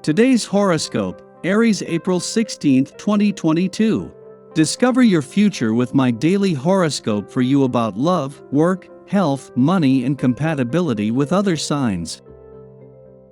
Today's horoscope, Aries April 16, 2022. Discover your future with my daily horoscope for you about love, work, health, money, and compatibility with other signs.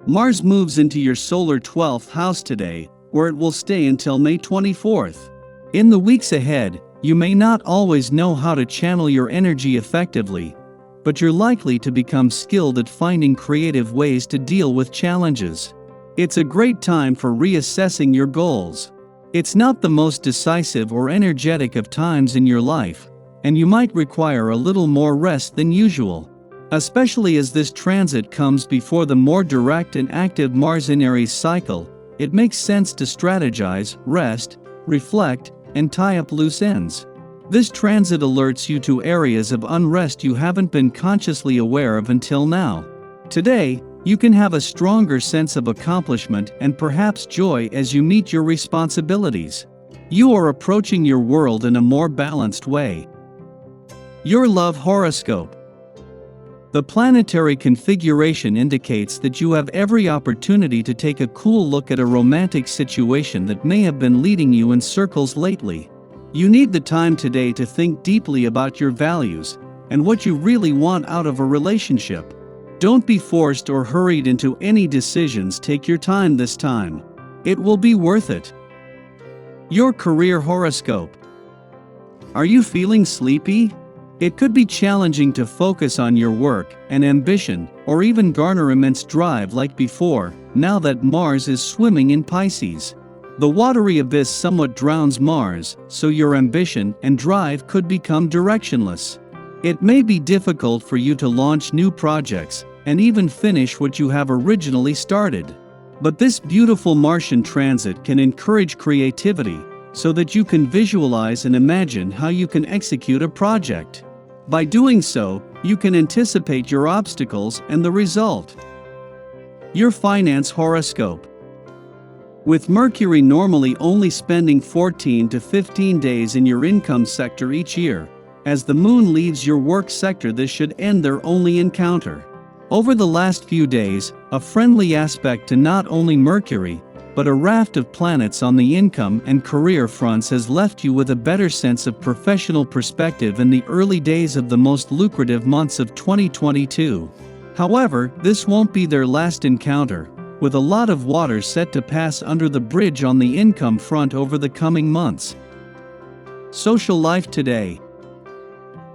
Mars moves into your solar 12th house today, where it will stay until May 24th. In the weeks ahead, you may not always know how to channel your energy effectively, but you're likely to become skilled at finding creative ways to deal with challenges. It's a great time for reassessing your goals. It's not the most decisive or energetic of times in your life, and you might require a little more rest than usual. Especially as this transit comes before the more direct and active Mars in Aries cycle, it makes sense to strategize, rest, reflect, and tie up loose ends. This transit alerts you to areas of unrest you haven't been consciously aware of until now. Today, you can have a stronger sense of accomplishment and perhaps joy as you meet your responsibilities. You are approaching your world in a more balanced way. Your love horoscope. The planetary configuration indicates that you have every opportunity to take a cool look at a romantic situation that may have been leading you in circles lately. You need the time today to think deeply about your values and what you really want out of a relationship. Don't be forced or hurried into any decisions. Take your time this time. It will be worth it. Your career horoscope. Are you feeling sleepy? It could be challenging to focus on your work and ambition, or even garner immense drive like before, now that Mars is swimming in Pisces. The watery abyss somewhat drowns Mars, so your ambition and drive could become directionless. It may be difficult for you to launch new projects and even finish what you have originally started. But this beautiful Martian transit can encourage creativity so that you can visualize and imagine how you can execute a project. By doing so, you can anticipate your obstacles and the result. Your finance horoscope. With Mercury normally only spending 14 to 15 days in your income sector each year, as the moon leaves your work sector, this should end their only encounter. Over the last few days, a friendly aspect to not only Mercury, but a raft of planets on the income and career fronts has left you with a better sense of professional perspective in the early days of the most lucrative months of 2022. However, this won't be their last encounter, with a lot of water set to pass under the bridge on the income front over the coming months. Social life today.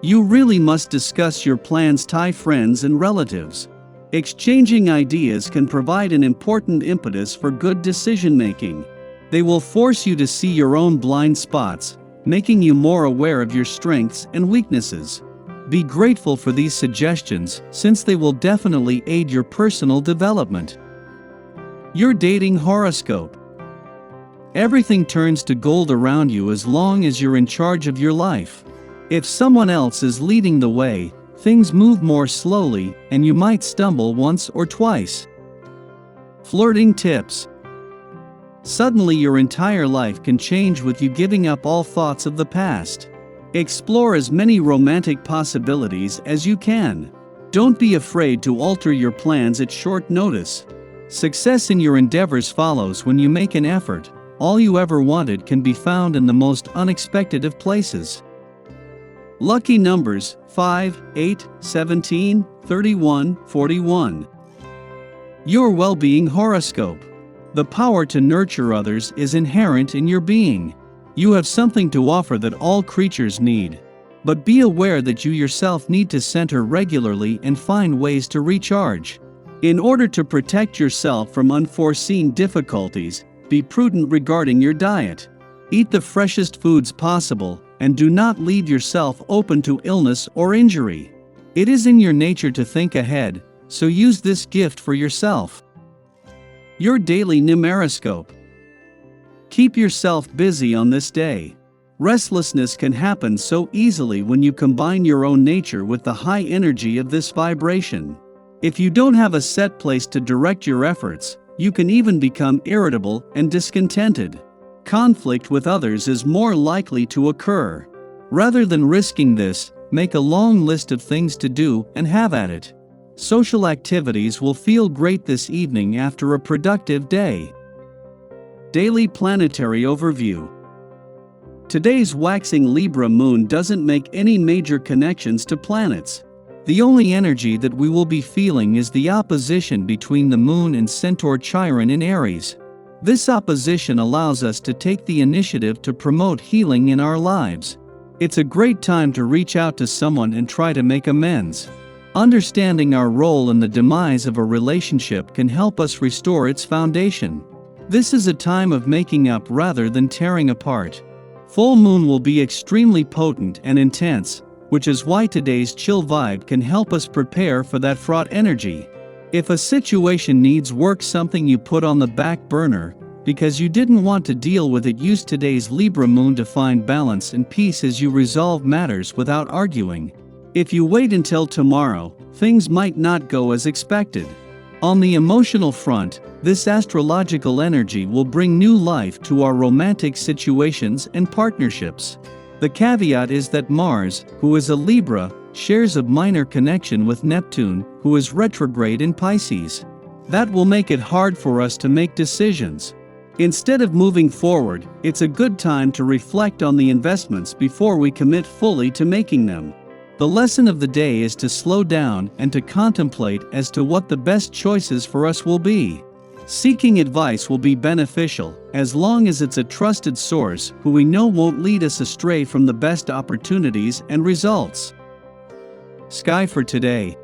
You really must discuss your plans, tie friends and relatives. Exchanging ideas can provide an important impetus for good decision-making. They will force you to see your own blind spots, making you more aware of your strengths and weaknesses. Be grateful for these suggestions, since they will definitely aid your personal development. Your dating horoscope. Everything turns to gold around you as long as you're in charge of your life. If someone else is leading the way, things move more slowly, and you might stumble once or twice. Flirting tips. Suddenly your entire life can change with you giving up all thoughts of the past. Explore as many romantic possibilities as you can. Don't be afraid to alter your plans at short notice. Success in your endeavors follows when you make an effort. All you ever wanted can be found in the most unexpected of places. Lucky numbers 5, 8, 17, 31, 41. Your well-being horoscope. The power to nurture others is inherent in your being. You have something to offer that all creatures need. But be aware that you yourself need to center regularly and find ways to recharge. In order to protect yourself from unforeseen difficulties, be prudent regarding your diet. Eat the freshest foods possible, and do not leave yourself open to illness or injury. It is in your nature to think ahead, so use this gift for yourself. Your daily numeroscope. Keep yourself busy on this day. Restlessness can happen so easily when you combine your own nature with the high energy of this vibration. If you don't have a set place to direct your efforts, You can even become irritable and discontented. Conflict with others is more likely to occur. Rather than risking this, make a long list of things to do and have at it. Social activities will feel great this evening after a productive day. Daily Planetary Overview. Today's waxing Libra moon doesn't make any major connections to planets. The only energy that we will be feeling is the opposition between the moon and Centaur Chiron in Aries. This opposition allows us to take the initiative to promote healing in our lives. It's a great time to reach out to someone and try to make amends. Understanding our role in the demise of a relationship can help us restore its foundation. This is a time of making up rather than tearing apart. Full moon will be extremely potent and intense, which is why today's chill vibe can help us prepare for that fraught energy. If a situation needs work, something you put on the back burner because you didn't want to deal with it, use today's Libra moon to find balance and peace as you resolve matters without arguing. If you wait until tomorrow, things might not go as expected. On the emotional front, this astrological energy will bring new life to our romantic situations and partnerships. The caveat is that Mars, who is a Libra, shares a minor connection with Neptune, who is retrograde in Pisces. That will make it hard for us to make decisions. Instead of moving forward, it's a good time to reflect on the investments before we commit fully to making them. The lesson of the day is to slow down and to contemplate as to what the best choices for us will be. Seeking advice will be beneficial, as long as it's a trusted source who we know won't lead us astray from the best opportunities and results. Sky for today.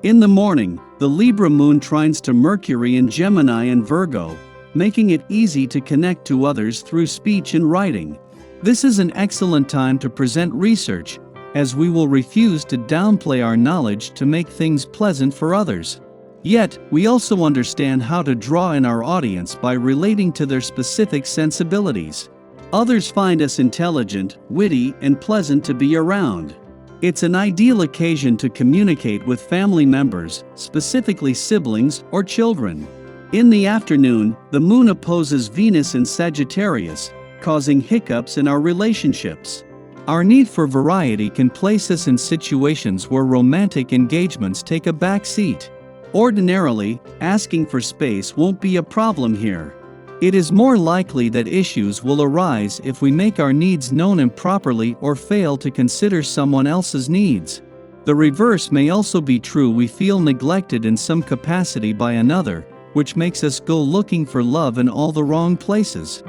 In the morning, the Libra moon trines to Mercury in Gemini and Virgo, making it easy to connect to others through speech and writing. This is an excellent time to present research, as we will refuse to downplay our knowledge to make things pleasant for others. Yet, we also understand how to draw in our audience by relating to their specific sensibilities. Others find us intelligent, witty, and pleasant to be around. It's an ideal occasion to communicate with family members, specifically siblings or children. In the afternoon, the moon opposes Venus in Sagittarius, causing hiccups in our relationships. Our need for variety can place us in situations where romantic engagements take a back seat. Ordinarily, asking for space won't be a problem here. It is more likely that issues will arise if we make our needs known improperly or fail to consider someone else's needs. The reverse may also be true. We feel neglected in some capacity by another, which makes us go looking for love in all the wrong places.